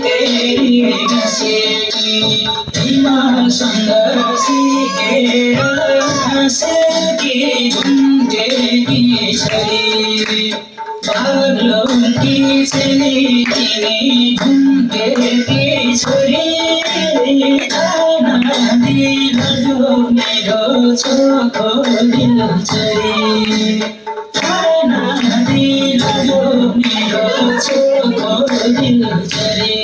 तेरी हंसेगी हिमासँग सिकेर हँसेकी घुम्टेकी छोरी बाग्लोकी चेली तिमी घुम्टेकी छोरी जान दिलो मेरो चोखो दिल छोरी जान दिलो मेरो चोखो दिल छोरी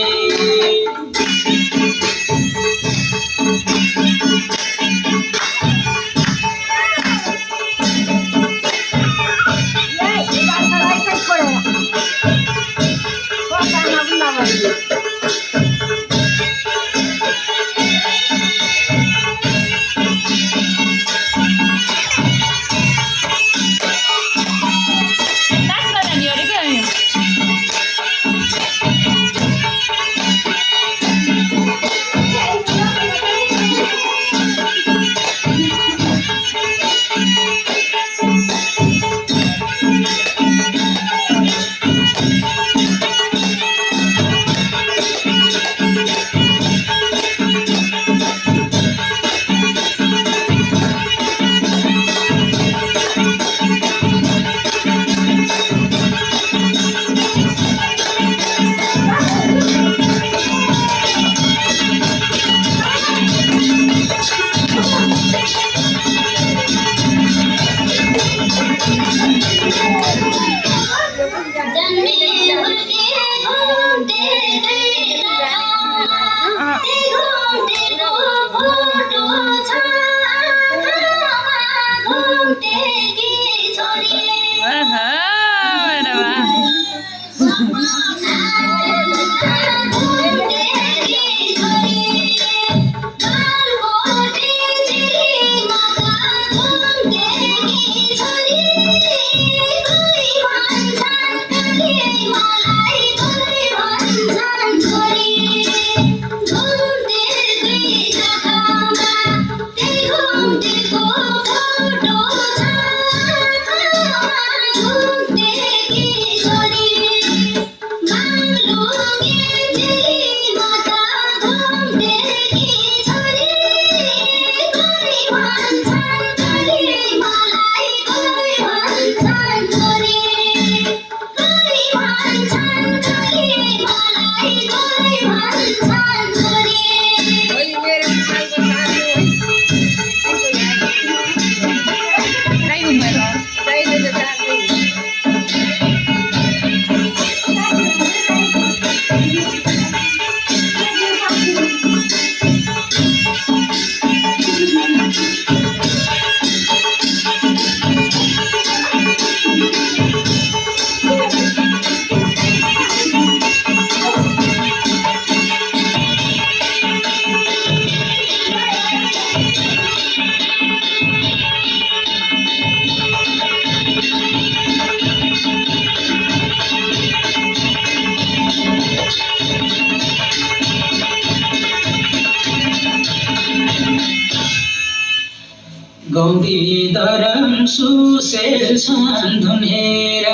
गौरी दरम सुसेल छन् धुनेर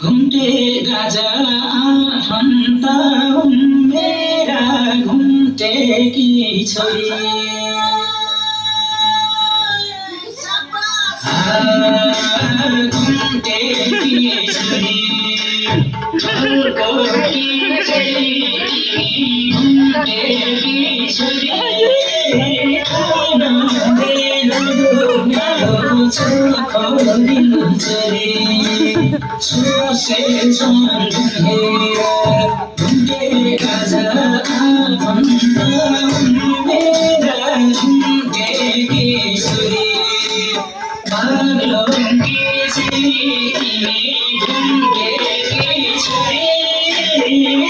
घुम्टे गाजा आफन्त मेरा घुम्टेकी छोरी घुम्टेकी छोरी ढोलकोकी घुम्टेकी छोरी चोखो दिल छोरी सुसेल छन् धुनेर घुम्टे गाजा आफन्त मेरा घुम्टेकी छोरी बाग्लोकी चेली तिमी घुम्टेकी छोरी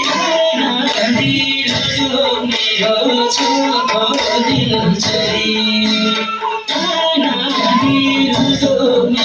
जान दिलो मेरो चोखो दिल छोरी